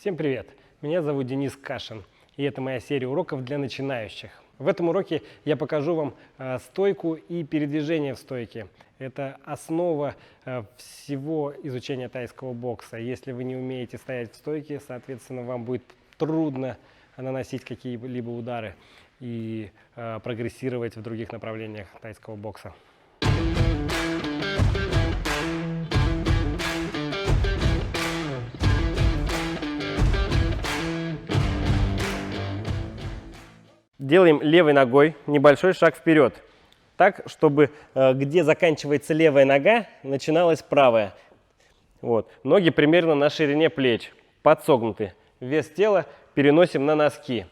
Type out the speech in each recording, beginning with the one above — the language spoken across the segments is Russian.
Всем привет! Меня зовут Денис Кашин, и это моя серия уроков для начинающих. В этом уроке я покажу вам стойку и передвижение в стойке. Это основа всего изучения тайского бокса. Если вы не умеете стоять в стойке, соответственно, вам будет трудно наносить какие-либо удары и прогрессировать в других направлениях тайского бокса. Делаем левой ногой небольшой шаг вперед, так, чтобы где заканчивается левая нога, начиналась правая. Вот. Ноги примерно на ширине плеч, подсогнуты. Вес тела переносим на носки.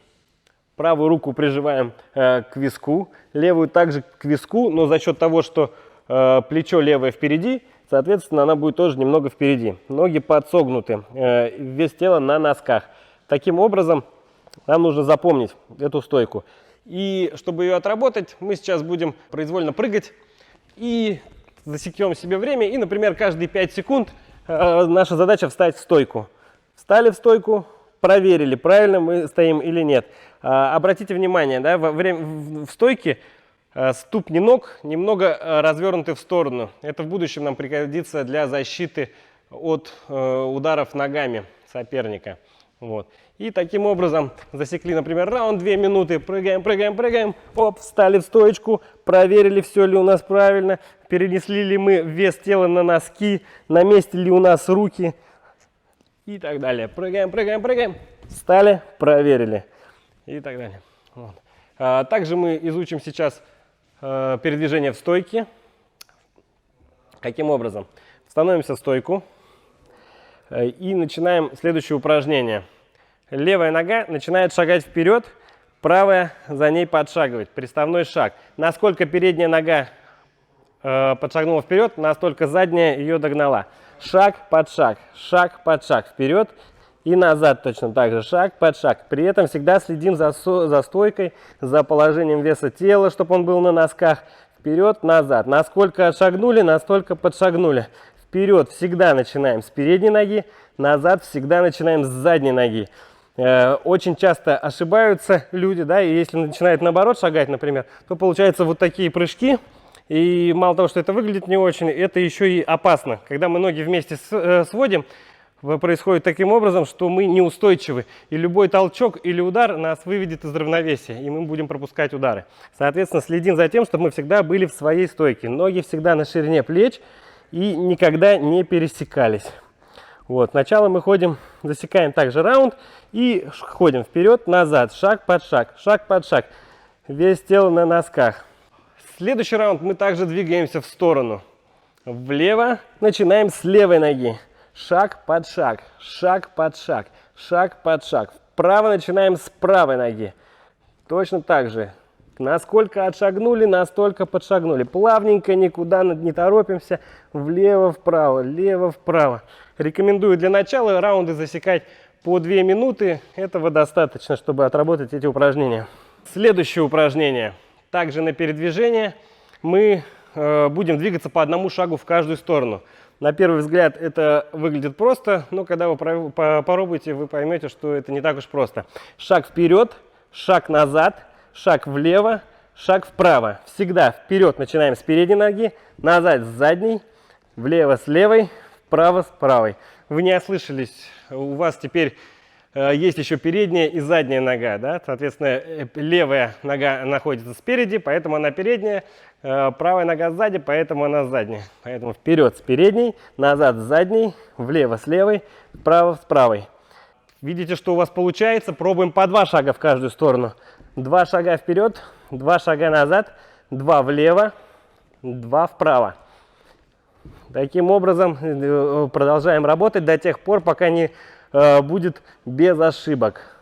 Правую руку прижимаем к виску, левую также к виску, но за счет того, что плечо левое впереди, соответственно, она будет тоже немного впереди. Ноги подсогнуты, вес тела на носках. Таким образом, нам нужно запомнить эту стойку. И чтобы ее отработать, мы сейчас будем произвольно прыгать и засекем себе время. И, например, каждые 5 секунд наша задача встать в стойку. Встали в стойку, проверили, правильно мы стоим или нет. Обратите внимание, да, в стойке ступни ног немного развернуты в сторону. Это в будущем нам пригодится для защиты от ударов ногами соперника. Вот. И таким образом засекли, например, раунд 2 минуты, прыгаем, прыгаем, прыгаем, оп, встали в стоечку, проверили, все ли у нас правильно, перенесли ли мы вес тела на носки, на месте ли у нас руки и так далее. Прыгаем, прыгаем, прыгаем, встали, проверили и так далее. Вот. Также мы изучим сейчас передвижение в стойке. Каким образом? Становимся в стойку и начинаем следующее упражнение. Левая нога начинает шагать вперед, правая за ней подшагивает. Приставной шаг. Насколько передняя нога подшагнула вперед, настолько задняя ее догнала. Шаг под шаг, вперед и назад точно так же, шаг под шаг. При этом всегда следим за стойкой, за положением веса тела, чтобы он был на носках. Вперед, назад. Насколько отшагнули, настолько подшагнули. Вперед всегда начинаем с передней ноги, назад всегда начинаем с задней ноги. Очень часто ошибаются люди, да, и если начинают наоборот шагать, например, то получаются вот такие прыжки, и мало того, что это выглядит не очень, это еще и опасно. Когда мы ноги вместе сводим, происходит таким образом, что мы неустойчивы, и любой толчок или удар нас выведет из равновесия, и мы будем пропускать удары. Соответственно, следим за тем, чтобы мы всегда были в своей стойке. Ноги всегда на ширине плеч и никогда не пересекались. Вот. Сначала мы ходим, засекаем также раунд и ходим вперед, назад, шаг под шаг, вес тела на носках. Следующий раунд мы также двигаемся в сторону. Влево начинаем с левой ноги. Шаг под шаг, шаг под шаг. Вправо начинаем с правой ноги. Точно так же. Насколько отшагнули, настолько подшагнули. Плавненько, никуда не торопимся. Влево-вправо, лево-вправо. Рекомендую для начала раунды засекать по 2 минуты. Этого достаточно, чтобы отработать эти упражнения. Следующее упражнение. Также на передвижение мы будем двигаться по одному шагу в каждую сторону. На первый взгляд это выглядит просто, но когда вы попробуете, вы поймете, что это не так уж просто. Шаг вперед, шаг назад, шаг влево, шаг вправо. Всегда вперед начинаем с передней ноги, назад с задней, влево с левой, вправо с правой. Вы не ослышались, у вас теперь есть еще передняя и задняя нога. Да? Соответственно, левая нога находится спереди, поэтому она передняя, правая нога сзади, поэтому она задняя. Поэтому вперед с передней, назад с задней, влево с левой, вправо с правой. Видите, что у вас получается? Пробуем по 2 шага в каждую сторону. 2 шага вперед, 2 шага назад, 2 влево, 2 вправо. Таким образом продолжаем работать до тех пор, пока не будет без ошибок.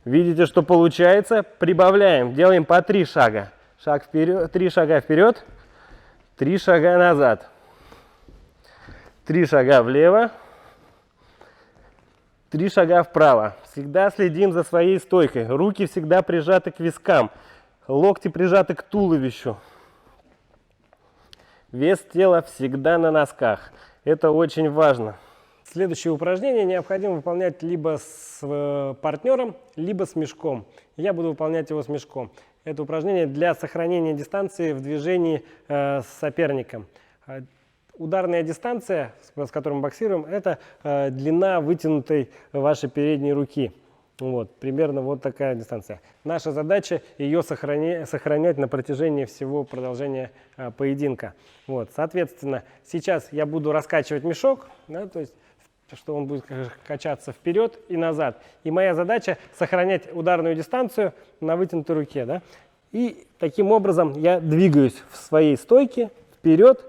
Видите, что получается? Прибавляем, делаем по 3 шага. Шаг вперед, 3 шага вперед, 3 шага назад, 3 шага влево, 3 шага вправо. Всегда следим за своей стойкой. Руки всегда прижаты к вискам, локти прижаты к туловищу. Вес тела всегда на носках. Это очень важно. Следующее упражнение необходимо выполнять либо с партнером, либо с мешком. Я буду выполнять его с мешком. Это упражнение для сохранения дистанции в движении с соперником. Ударная дистанция, с которой мы боксируем, это длина вытянутой вашей передней руки. Вот, примерно вот такая дистанция. Наша задача ее сохранять на протяжении всего продолжения поединка. Вот, соответственно, сейчас я буду раскачивать мешок, да, то есть, что он будет качаться вперед и назад. И моя задача сохранять ударную дистанцию на вытянутой руке. Да? И таким образом я двигаюсь в своей стойке вперед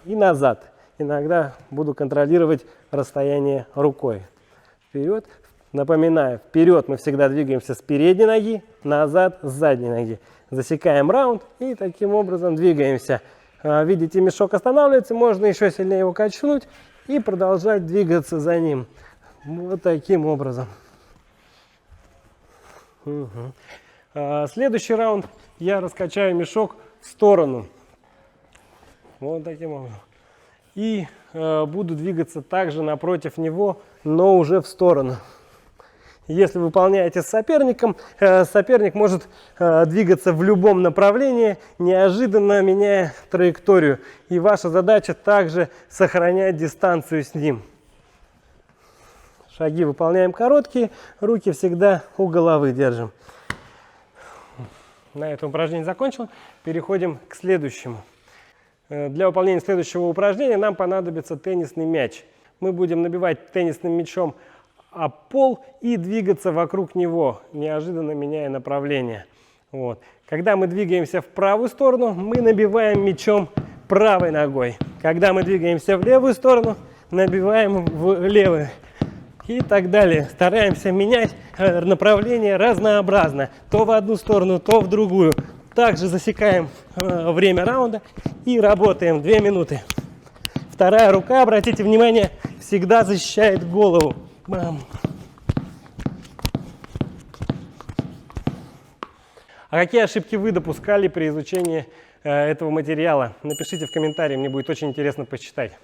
и назад. Иногда буду контролировать расстояние рукой. Вперед. Напоминаю, вперед мы всегда двигаемся с передней ноги, назад с задней ноги. Засекаем раунд и таким образом двигаемся. Видите, мешок останавливается, можно еще сильнее его качнуть и продолжать двигаться за ним. Вот таким образом. Следующий раунд я раскачаю мешок в сторону. Вот таким образом. И буду двигаться также напротив него, но уже в сторону. Если выполняете с соперником, соперник может двигаться в любом направлении, неожиданно меняя траекторию. И ваша задача также сохранять дистанцию с ним. Шаги выполняем короткие, руки всегда у головы держим. На этом упражнение закончил. Переходим к следующему. Для выполнения следующего упражнения нам понадобится теннисный мяч. Мы будем набивать теннисным мячом об пол и двигаться вокруг него, неожиданно меняя направление. Вот. Когда мы двигаемся в правую сторону, мы набиваем мячом правой ногой. Когда мы двигаемся в левую сторону, набиваем в левую. И так далее. Стараемся менять направление разнообразно. То в одну сторону, то в другую. Также засекаем время раунда и работаем 2 минуты. Вторая рука, обратите внимание, всегда защищает голову. Бам. А какие ошибки вы допускали при изучении этого материала? Напишите в комментарии, мне будет очень интересно почитать.